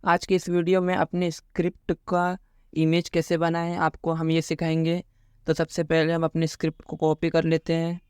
आज की इस वीडियो में अपने स्क्रिप्ट का इमेज कैसे बनाएं आपको हम ये सिखाएंगे। तो सबसे पहले हम अपने स्क्रिप्ट को कॉपी कर लेते हैं।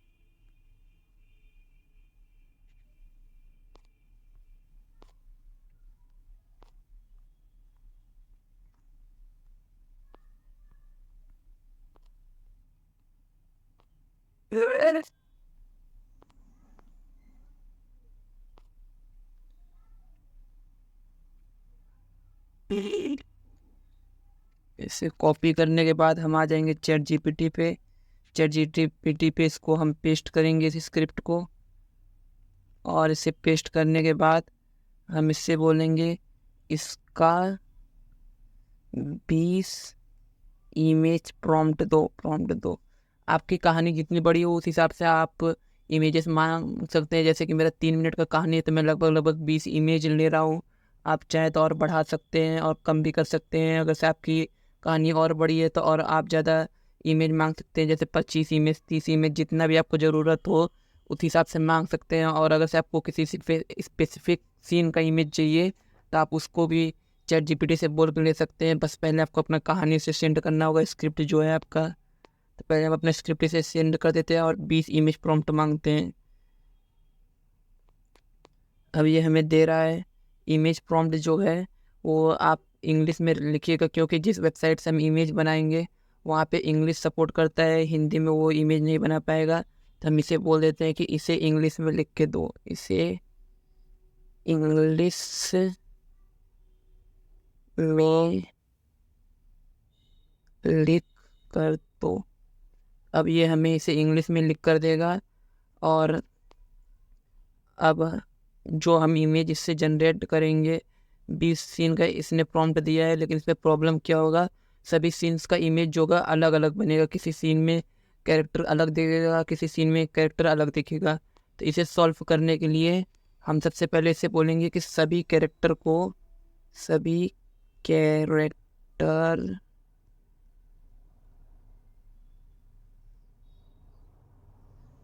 इसे कॉपी करने के बाद हम आ जाएंगे चैट जीपीटी पे। चैट जीपीटी पे इसको हम पेस्ट करेंगे इस स्क्रिप्ट को, और इसे पेस्ट करने के बाद हम इससे बोलेंगे इसका 20 इमेज प्रॉम्प्ट दो। आपकी कहानी जितनी बड़ी हो उस हिसाब से आप इमेजेस मांग सकते हैं। जैसे कि मेरा 3 मिनट का कहानी है तो मैं लगभग लगभग 20 इमेज ले रहा हूँ। आप चाहे तो और बढ़ा सकते हैं और कम भी कर सकते हैं। अगर से आपकी कहानी और बड़ी है तो और आप ज़्यादा इमेज मांग सकते हैं, जैसे 25 इमेज 30 इमेज जितना भी आपको ज़रूरत हो उस हिसाब से मांग सकते हैं। और अगर से आपको किसी स्पेसिफिक सीन का इमेज चाहिए तो आप उसको भी चैट जीपीटी से बोल के ले सकते हैं। बस पहले आपको अपना कहानी से सेंड करना होगा स्क्रिप्ट जो है आपका। तो पहले हम अपने स्क्रिप्ट से सेंड कर देते हैं और 20 इमेज प्रॉम्प्ट मांगते हैं। अब ये हमें दे रहा है। इमेज प्रॉम्प्ट जो है वो आप इंग्लिश में लिखिएगा, क्योंकि जिस वेबसाइट से हम इमेज बनाएंगे वहाँ पे इंग्लिश सपोर्ट करता है, हिंदी में वो इमेज नहीं बना पाएगा। तो हम इसे बोल देते हैं कि इसे इंग्लिश में लिख के दो, इसे इंग्लिश में लिख कर दो। अब ये हमें इसे इंग्लिश में लिख कर देगा। और अब जो हम इमेज इससे जनरेट करेंगे 20 सीन का इसने प्रॉम्प्ट दिया है, लेकिन इसमें प्रॉब्लम क्या होगा, सभी सीन्स का इमेज जो होगा अलग अलग बनेगा। किसी सीन में कैरेक्टर अलग दिखेगा, किसी सीन में कैरेक्टर अलग दिखेगा। तो इसे सॉल्व करने के लिए हम सबसे पहले इसे बोलेंगे कि सभी कैरेक्टर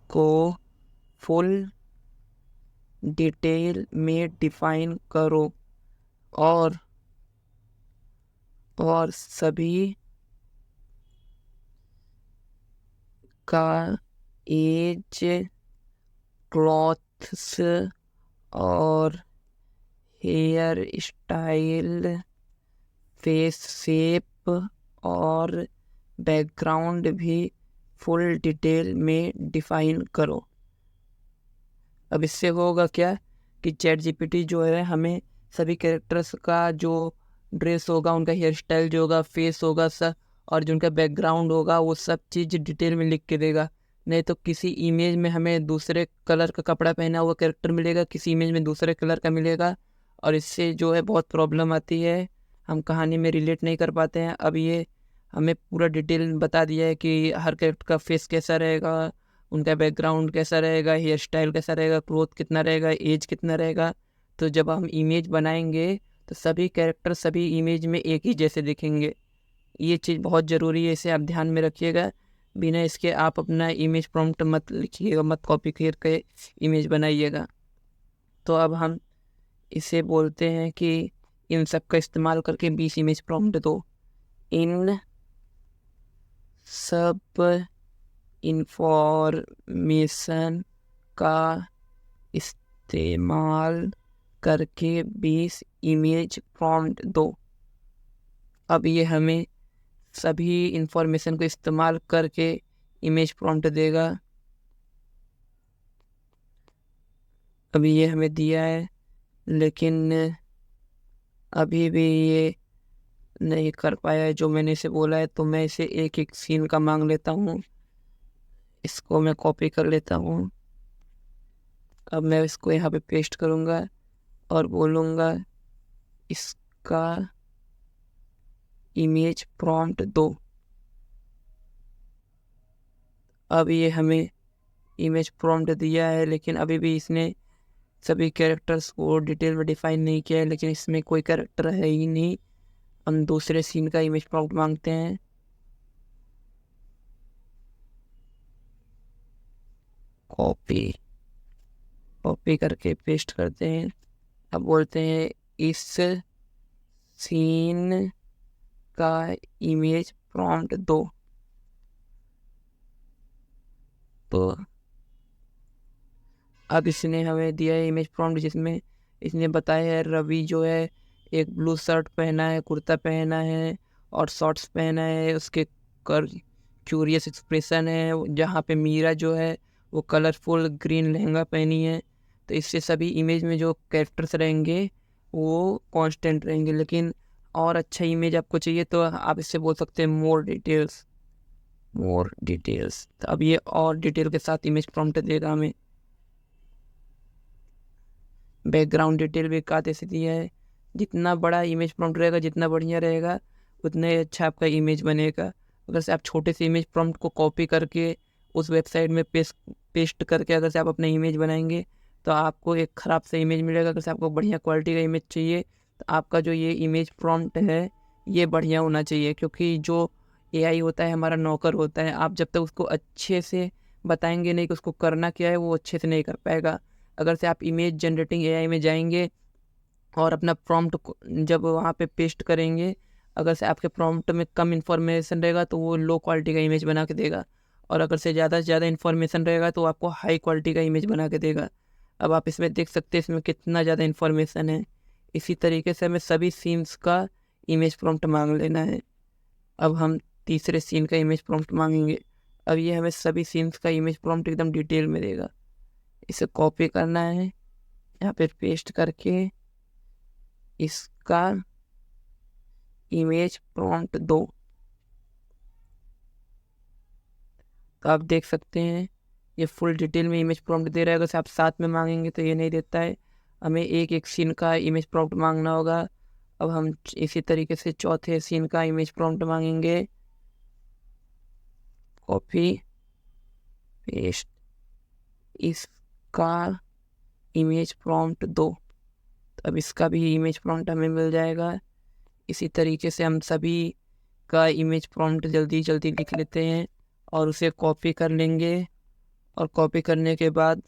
को फुल डिटेल में डिफाइन करो, और सभी का एज, क्लॉथ्स और हेयर स्टाइल, फेस शेप और बैकग्राउंड भी फुल डिटेल में डिफाइन करो। अब इससे होगा क्या कि चैट जीपीटी जो है हमें सभी कैरेक्टर्स का जो ड्रेस होगा, उनका हेयर स्टाइल जो होगा, फेस होगा सब, और जो उनका बैकग्राउंड होगा वो सब चीज़ डिटेल में लिख के देगा। नहीं तो किसी इमेज में हमें दूसरे कलर का कपड़ा पहना हुआ कैरेक्टर मिलेगा, किसी इमेज में दूसरे कलर का मिलेगा, और इससे जो है बहुत प्रॉब्लम आती है, हम कहानी में रिलेट नहीं कर पाते हैं। अब ये हमें पूरा डिटेल बता दिया है कि हर कैरेक्टर का फेस कैसा रहेगा, उनका बैकग्राउंड कैसा रहेगा, हेयर स्टाइल कैसा रहेगा, क्लोथ कितना रहेगा, एज कितना रहेगा। तो जब हम इमेज बनाएंगे तो सभी कैरेक्टर सभी इमेज में एक ही जैसे दिखेंगे। ये चीज़ बहुत ज़रूरी है, इसे आप ध्यान में रखिएगा। बिना इसके आप अपना इमेज प्रॉम्प्ट मत लिखिएगा, मत कॉपी करके इमेज बनाइएगा। तो अब हम इसे बोलते हैं कि इन सब का इस्तेमाल करके 20 इमेज प्रॉम्प्ट दो। इन सब इंफॉर्मेशन का इस्तेमाल करके 20 इमेज प्रॉम्प्ट दो। अब ये हमें सभी इंफॉर्मेशन को इस्तेमाल करके इमेज प्रॉम्प्ट देगा। अभी ये हमें दिया है, लेकिन अभी भी ये नहीं कर पाया है जो मैंने इसे बोला है। तो मैं इसे एक एक सीन का मांग लेता हूँ, इसको मैं कॉपी कर लेता हूँ। अब मैं इसको यहाँ पे पेस्ट करूँगा और बोलूँगा इसका इमेज प्रॉम्प्ट दो। अब ये हमें इमेज प्रॉम्प्ट दिया है, लेकिन अभी भी इसने सभी कैरेक्टर्स को डिटेल में डिफाइन नहीं किया है, लेकिन इसमें कोई कैरेक्टर है ही नहीं। हम दूसरे सीन का इमेज प्रॉम्प्ट मांगते हैं। कॉपी कॉपी करके पेस्ट करते हैं। अब बोलते हैं इस सीन का इमेज प्रॉम्प्ट दो। तो अब इसने हमें दिया है इमेज प्रॉम्प्ट, जिसमें इसने बताया है रवि जो है एक ब्लू शर्ट पहना है, कुर्ता पहना है और शॉर्ट्स पहना है, उसके कर क्यूरियस एक्सप्रेशन है। जहाँ पे मीरा जो है वो कलरफुल ग्रीन लहंगा पहनी है। तो इससे सभी इमेज में जो कैरेक्टर्स रहेंगे वो कांस्टेंट रहेंगे। लेकिन और अच्छा इमेज आपको चाहिए तो आप इससे बोल सकते हैं मोर डिटेल्स, मोर डिटेल्स। तो अब ये और डिटेल के साथ इमेज प्रॉम्प्ट देगा हमें। बैकग्राउंड डिटेल भी काफ़ी ऐसी दिया है। जितना बड़ा इमेज प्रॉम्प्ट रहेगा, जितना बढ़िया रहेगा, उतना ही अच्छा आपका इमेज बनेगा। अगर से आप छोटे से इमेज प्रॉम्प्ट को कॉपी करके उस वेबसाइट में पेस्ट करके अगर से आप अपने इमेज बनाएंगे तो आपको एक ख़राब सा इमेज मिलेगा। अगर से आपको बढ़िया क्वालिटी का इमेज चाहिए तो आपका जो ये इमेज प्रॉम्प्ट है ये बढ़िया होना चाहिए, क्योंकि जो एआई होता है हमारा नौकर होता है। आप जब तक उसको अच्छे से बताएंगे नहीं कि उसको करना क्या है, वो अच्छे से नहीं कर पाएगा। अगर से आप इमेज जनरेटिंग एआई में जाएंगे और अपना प्रॉम्प्ट जब वहाँ पे पेस्ट करेंगे, अगर से आपके प्रॉम्प्ट में कम इन्फॉर्मेशन रहेगा तो वो लो क्वालिटी का इमेज बना के देगा, और अगर से ज़्यादा इन्फॉर्मेशन रहेगा तो आपको हाई क्वालिटी का इमेज बना के देगा। अब आप इसमें देख सकते हैं इसमें कितना ज़्यादा इन्फॉर्मेशन है। इसी तरीके से हमें सभी सीन्स का इमेज प्रॉम्प्ट मांग लेना है। अब हम तीसरे सीन का इमेज प्रॉम्प्ट मांगेंगे। अब ये हमें सभी सीन्स का इमेज प्रॉम्प्ट एकदम डिटेल में देगा। इसे कॉपी करना है, यहाँ पे पेस्ट करके इसका इमेज प्रॉम्प्ट दो। तो आप देख सकते हैं ये फुल डिटेल में इमेज प्रॉम्प्ट दे रहा है। अगर आप साथ में मांगेंगे तो ये नहीं देता है, हमें एक एक सीन का इमेज प्रॉम्प्ट मांगना होगा। अब हम इसी तरीके से चौथे सीन का इमेज प्रॉम्प्ट मांगेंगे। कॉपी पेस्ट इसका इमेज प्रॉम्प्ट दो। तो अब इसका भी इमेज प्रॉम्प्ट हमें मिल जाएगा। इसी तरीके से हम सभी का इमेज प्रॉम्प्ट जल्दी जल्दी लिख लेते हैं और उसे कॉपी कर लेंगे, और कॉपी करने के बाद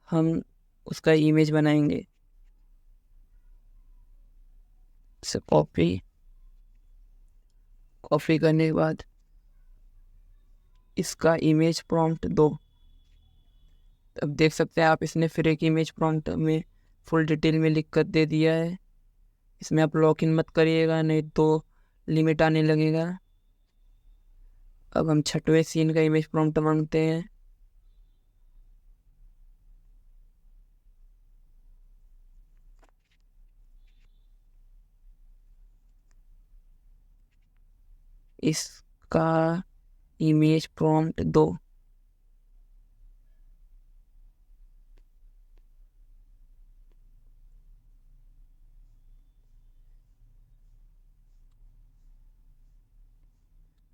हम उसका इमेज बनाएंगे। इसे कॉपी करने के बाद इसका इमेज प्रॉम्प्ट दो। अब देख सकते हैं आप, इसने फिर एक इमेज प्रॉम्प्ट में फुल डिटेल में लिख कर दे दिया है। इसमें आप लॉक इन मत करिएगा, नहीं तो लिमिट आने लगेगा। अब हम छठवें सीन का इमेज प्रॉम्प्ट मांगते हैं। इसका इमेज प्रॉम्प्ट दो।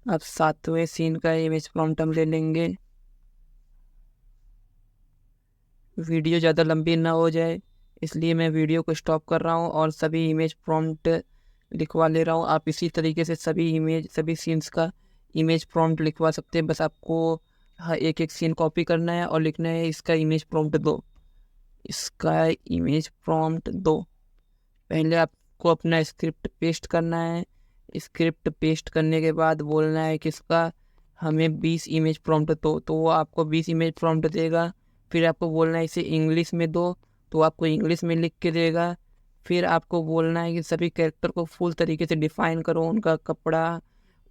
अब सातवें सीन का इमेज प्रॉम्प्ट हम ले लेंगे। वीडियो ज़्यादा लंबी ना हो जाए इसलिए मैं वीडियो को स्टॉप कर रहा हूँ और सभी इमेज प्रॉम्प्ट लिखवा ले रहा हूँ। आप इसी तरीके से सभी सीन्स का इमेज प्रॉम्प्ट लिखवा सकते हैं। बस आपको हाँ एक एक सीन कॉपी करना है और लिखना है इसका इमेज प्रॉम्प्ट दो। इसका इमेज प्रॉम्प्ट दो। पहले आपको अपना स्क्रिप्ट पेस्ट करना है। स्क्रिप्ट पेस्ट करने के बाद बोलना है कि इसका हमें 20 इमेज प्रॉम्प्ट दो, तो वो आपको 20 इमेज प्रॉम्प्ट देगा। फिर आपको बोलना है इसे इंग्लिश में दो, तो आपको इंग्लिश में लिख के देगा। फिर आपको बोलना है कि सभी कैरेक्टर को फुल तरीके से डिफ़ाइन करो, उनका कपड़ा,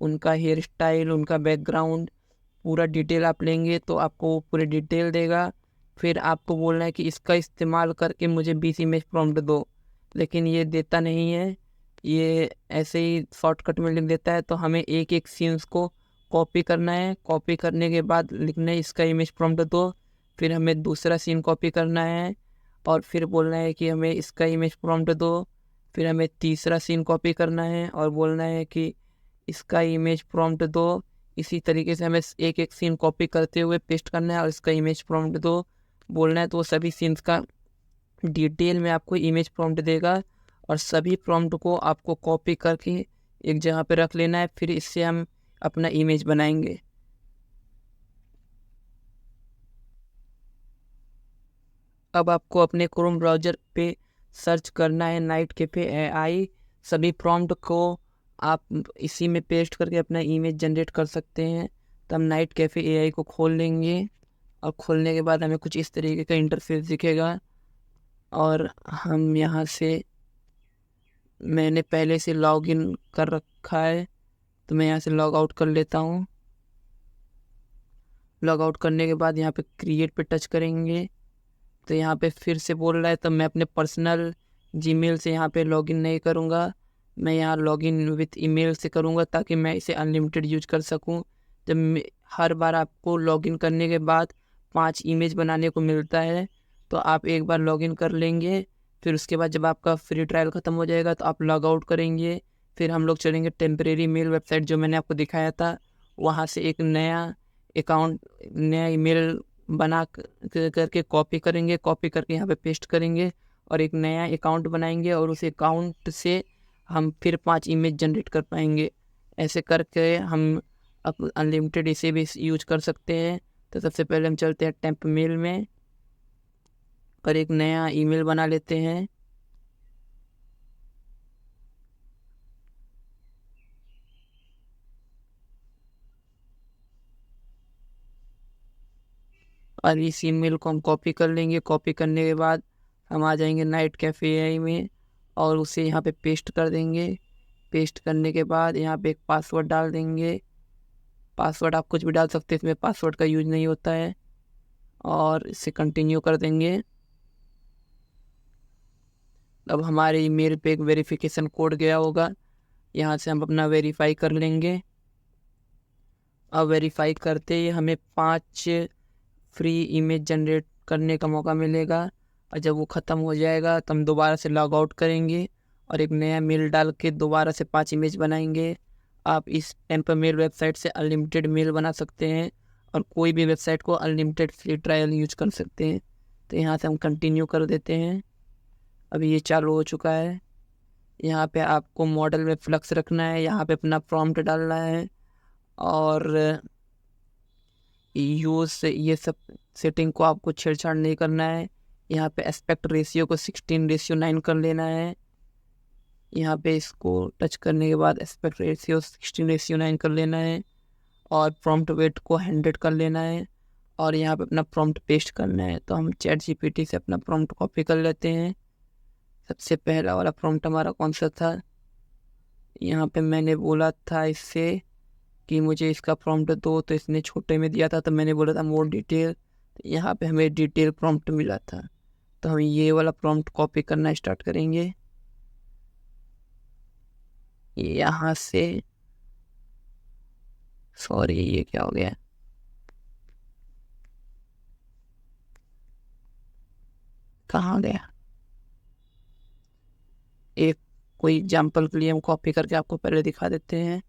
उनका हेयर स्टाइल, उनका बैकग्राउंड, पूरा डिटेल आप लेंगे तो आपको वो पूरी डिटेल देगा। फिर आपको बोलना है कि इसका इस्तेमाल करके मुझे 20 इमेज प्रॉम्प्ट दो, लेकिन ये देता नहीं है, ये ऐसे ही शॉर्टकट में लिख देता है। तो हमें एक एक सीन्स को कॉपी करना है। कॉपी करने के बाद लिखना है इसका इमेज प्रॉम्प्ट दो। फिर हमें दूसरा सीन कॉपी करना है और फिर बोलना है कि हमें इसका इमेज प्रॉम्प्ट दो। फिर हमें तीसरा सीन कॉपी करना है और बोलना है कि इसका इमेज प्रॉम्प्ट दो। इसी तरीके से हमें एक एक सीन कॉपी करते हुए पेस्ट करना है और इसका इमेज प्रॉम्प्ट दो बोलना है। तो सभी सीन्स का डिटेल में आपको इमेज प्रॉम्प्ट देगा और सभी प्रॉम्प्ट को आपको कॉपी करके एक जगह पे रख लेना है। फिर इससे हम अपना इमेज बनाएंगे। अब आपको अपने क्रोम ब्राउज़र पे सर्च करना है नाइट कैफ़े एआई। सभी प्रॉम्प्ट को आप इसी में पेस्ट करके अपना इमेज जनरेट कर सकते हैं। तो हम नाइट कैफ़े एआई को खोल लेंगे और खोलने के बाद हमें कुछ इस तरीके का इंटरफेस दिखेगा। और हम यहाँ से, मैंने पहले से लॉगिन कर रखा है तो मैं यहाँ से लॉग आउट कर लेता हूँ। लॉग आउट करने के बाद यहाँ पे क्रिएट पे टच करेंगे तो यहाँ पे फिर से बोल रहा है, तो मैं अपने पर्सनल जीमेल से यहाँ पे लॉगिन नहीं करूँगा, मैं यहाँ लॉगिन विथ ईमेल से करूँगा ताकि मैं इसे अनलिमिटेड यूज कर सकूँ। हर बार आपको लॉगिन करने के बाद 5 इमेज बनाने को मिलता है, तो आप एक बार लॉगिन कर लेंगे, फिर उसके बाद जब आपका फ्री ट्रायल ख़त्म हो जाएगा तो आप लॉग आउट करेंगे। फिर हम लोग चलेंगे टेम्परेरी मेल वेबसाइट जो मैंने आपको दिखाया था, वहाँ से एक नया अकाउंट, नया ईमेल बना करके कॉपी करेंगे, कॉपी करके यहाँ पे पेस्ट करेंगे और एक नया अकाउंट बनाएंगे और उस अकाउंट से हम फिर 5 इमेज जनरेट कर पाएंगे। ऐसे करके हम अब अनलिमिटेड इसे भी यूज कर सकते हैं। तो सबसे पहले हम चलते हैं टेम्प मेल में और एक नया ईमेल बना लेते हैं। और इस ईमेल को हम कॉपी कर लेंगे। कॉपी करने के बाद हम आ जाएंगे नाइट कैफ़े एआई में और उसे यहाँ पे पेस्ट कर देंगे। पेस्ट करने के बाद यहाँ पे एक पासवर्ड डाल देंगे। पासवर्ड आप कुछ भी डाल सकते हैं, इसमें पासवर्ड का यूज नहीं होता है। और इसे कंटिन्यू कर देंगे। अब हमारे ईमेल पे एक वेरिफिकेशन कोड गया होगा, यहाँ से हम अपना वेरीफाई कर लेंगे। अब वेरीफाई करते ही हमें 5 फ्री इमेज जनरेट करने का मौका मिलेगा और जब वो ख़त्म हो जाएगा तो हम दोबारा से लॉग आउट करेंगे और एक नया मेल डाल के दोबारा से 5 इमेज बनाएंगे। आप इस टेम्पर मेल वेबसाइट से अनलिमिटेड मेल बना सकते हैं और कोई भी वेबसाइट को अनलिमिटेड फ्री ट्रायल यूज कर सकते हैं। तो यहाँ से हम कंटिन्यू कर देते हैं। अभी ये चालू हो चुका है। यहाँ पे आपको मॉडल में फ्लक्स रखना है, यहाँ पे अपना प्रॉम्प्ट डालना है और यूज से ये सब सेटिंग को आपको छेड़छाड़ नहीं करना है। यहाँ पे एस्पेक्ट रेशियो को 16:9 कर लेना है। यहाँ पे इसको टच करने के बाद एस्पेक्ट रेशियो 16:9 कर लेना है और प्रॉम्प्ट वेट को 100 कर लेना है और यहाँ पे अपना प्रॉम्प्ट पेस्ट करना है। तो हम चैट जीपीटी से अपना प्रॉम्प्ट कॉपी कर लेते हैं। सबसे पहला वाला प्रॉम्प्ट हमारा कौन सा था, यहाँ पे मैंने बोला था इससे कि मुझे इसका प्रॉम्प्ट दो, तो इसने छोटे में दिया था, तो मैंने बोला था मोर डिटेल। तो यहाँ पे हमें डिटेल प्रॉम्प्ट मिला था, तो हम ये वाला प्रॉम्प्ट कॉपी करना स्टार्ट करेंगे। यहाँ से, सॉरी ये क्या हो गया, कहाँ गया, एक कोई एग्जाम्पल के लिए हम कॉपी करके आपको पहले दिखा देते हैं।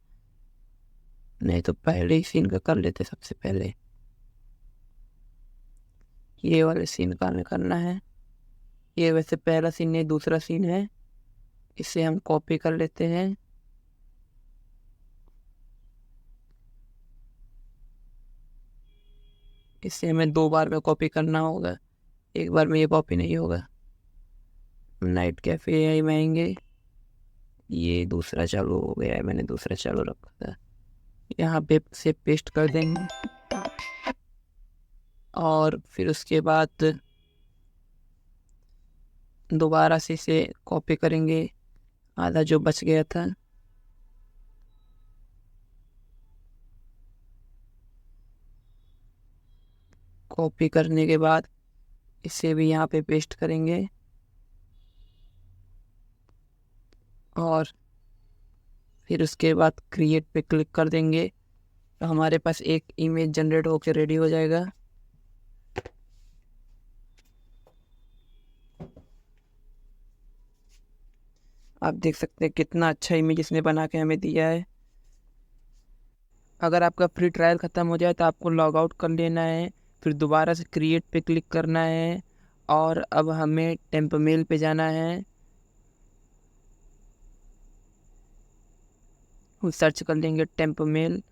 नहीं तो पहले ही सीन का कर लेते। सबसे पहले ये वाले सीन का हमें करना है। ये वैसे पहला सीन नहीं, दूसरा सीन है। इसे हम कॉपी कर लेते हैं। इसे हमें 2 बार में कॉपी करना होगा, एक बार में ये कॉपी नहीं होगा। नाइट कैफे आई में आएंगे। ये दूसरा चालू हो गया है, मैंने दूसरा चालू रखा था। यहाँ पे से पेस्ट कर देंगे और फिर उसके बाद दोबारा से इसे कॉपी करेंगे, आधा जो बच गया था। कॉपी करने के बाद इसे भी यहाँ पे पेस्ट करेंगे और फिर उसके बाद क्रिएट पे क्लिक कर देंगे तो हमारे पास एक इमेज जनरेट होकर रेडी हो जाएगा। आप देख सकते हैं कितना अच्छा इमेज इसने बना के हमें दिया है। अगर आपका फ्री ट्रायल ख़त्म हो जाए तो आपको लॉग आउट कर लेना है, फिर दोबारा से क्रिएट पे क्लिक करना है और अब हमें टेम्प मेल पे जाना है। हम सर्च कर लेंगे टेम्प मेल।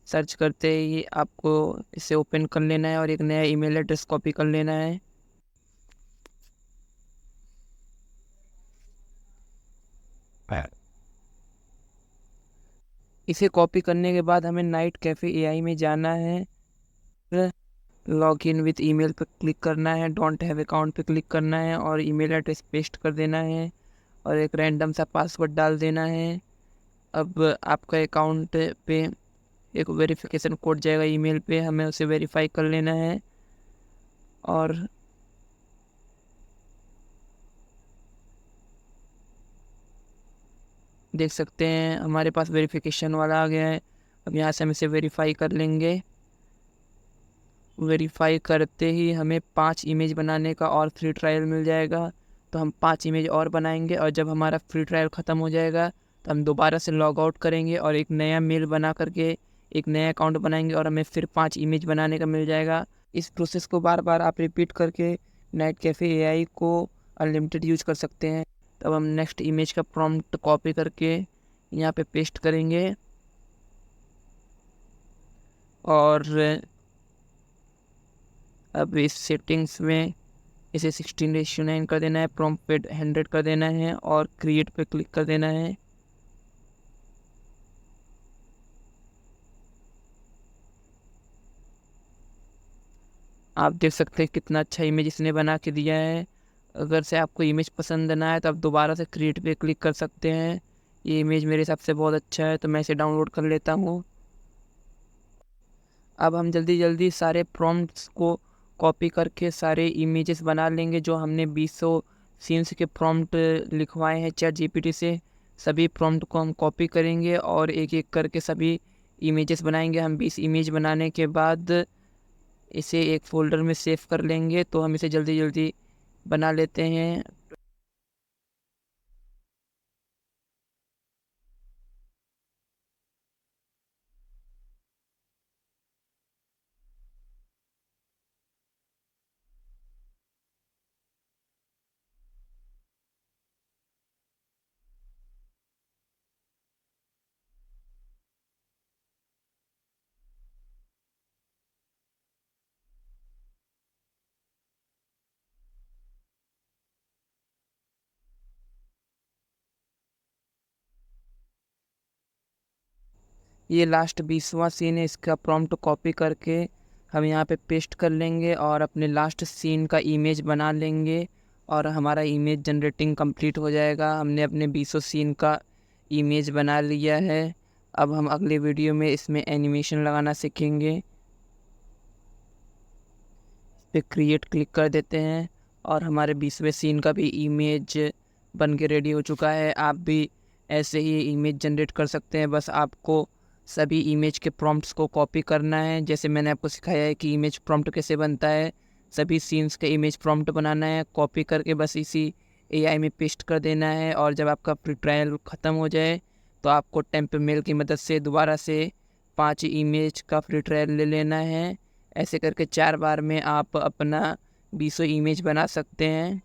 सर्च करते ही आपको इसे ओपन कर लेना है और एक नया ईमेल एड्रेस कॉपी कर लेना है। इसे कॉपी करने के बाद हमें नाइट कैफ़े एआई में जाना है, लॉग इन विथ ईमेल पर क्लिक करना है, डोंट हैव अकाउंट पे क्लिक करना है और ईमेल एड्रेस पेस्ट कर देना है और एक रैंडम सा पासवर्ड डाल देना है। अब आपका अकाउंट पे एक वेरिफिकेशन कोड जाएगा ईमेल पे, हमें उसे वेरीफाई कर लेना है और देख सकते हैं हमारे पास वेरिफिकेशन वाला आ गया है। अब यहाँ से हम इसे वेरीफाई कर लेंगे। वेरीफाई करते ही हमें 5 इमेज बनाने का और फ्री ट्रायल मिल जाएगा, तो हम 5 इमेज और बनाएंगे और जब हमारा फ्री ट्रायल ख़त्म हो जाएगा तो हम दोबारा से लॉग आउट करेंगे और एक नया मेल बना करके एक नया अकाउंट बनाएंगे और हमें फिर 5 इमेज बनाने का मिल जाएगा। इस प्रोसेस को बार बार आप रिपीट करके नाइट कैफ़े एआई को अनलिमिटेड यूज कर सकते हैं। तब हम नेक्स्ट इमेज का प्रॉम्प्ट कॉपी करके यहाँ पे पेस्ट करेंगे और अब इस सेटिंग्स में इसे 16:9 कर देना है, प्रॉम्प्ट पे 100 कर देना है और क्रिएट पे क्लिक कर देना है। आप देख सकते हैं कितना अच्छा इमेज इसने बना के दिया है। अगर से आपको इमेज पसंद ना आए तो आप दोबारा से क्रिएट पे क्लिक कर सकते हैं। ये इमेज मेरे हिसाब से बहुत अच्छा है तो मैं इसे डाउनलोड कर लेता हूँ। अब हम जल्दी जल्दी सारे प्रॉम्प्ट्स को कॉपी करके सारे इमेजेस बना लेंगे जो हमने 200 सीन्स के प्रॉम्प्ट लिखवाए हैं चैट जीपीटी से। सभी प्रॉम्प्ट को हम कॉपी करेंगे और एक एक करके सभी इमेजेस बनाएंगे। हम 20 इमेज बनाने के बाद इसे एक फ़ोल्डर में सेव कर लेंगे, तो हम इसे जल्दी जल्दी बना लेते हैं। ये लास्ट 20वां सीन है, इसका प्रॉम्प्ट कॉपी करके हम यहाँ पे पेस्ट कर लेंगे और अपने लास्ट सीन का इमेज बना लेंगे और हमारा इमेज जनरेटिंग कंप्लीट हो जाएगा। हमने अपने 200 सीन का इमेज बना लिया है। अब हम अगले वीडियो में इसमें एनिमेशन लगाना सीखेंगे। इस पे क्रिएट क्लिक कर देते हैं और हमारे 20वें सीन का भी इमेज बन के रेडी हो चुका है। आप भी ऐसे ही इमेज जनरेट कर सकते हैं, बस आपको सभी इमेज के प्रॉम्प्ट्स को कॉपी करना है। जैसे मैंने आपको सिखाया है कि इमेज प्रॉम्प्ट कैसे बनता है, सभी सीन्स का इमेज प्रॉम्प्ट बनाना है, कॉपी करके बस इसी एआई में पेस्ट कर देना है और जब आपका फ्री ट्रायल ख़त्म हो जाए तो आपको टेम्प मेल की मदद से दोबारा से 5 इमेज का फ्री ट्रायल ले लेना है। ऐसे करके 4 बार में आप अपना 200 इमेज बना सकते हैं।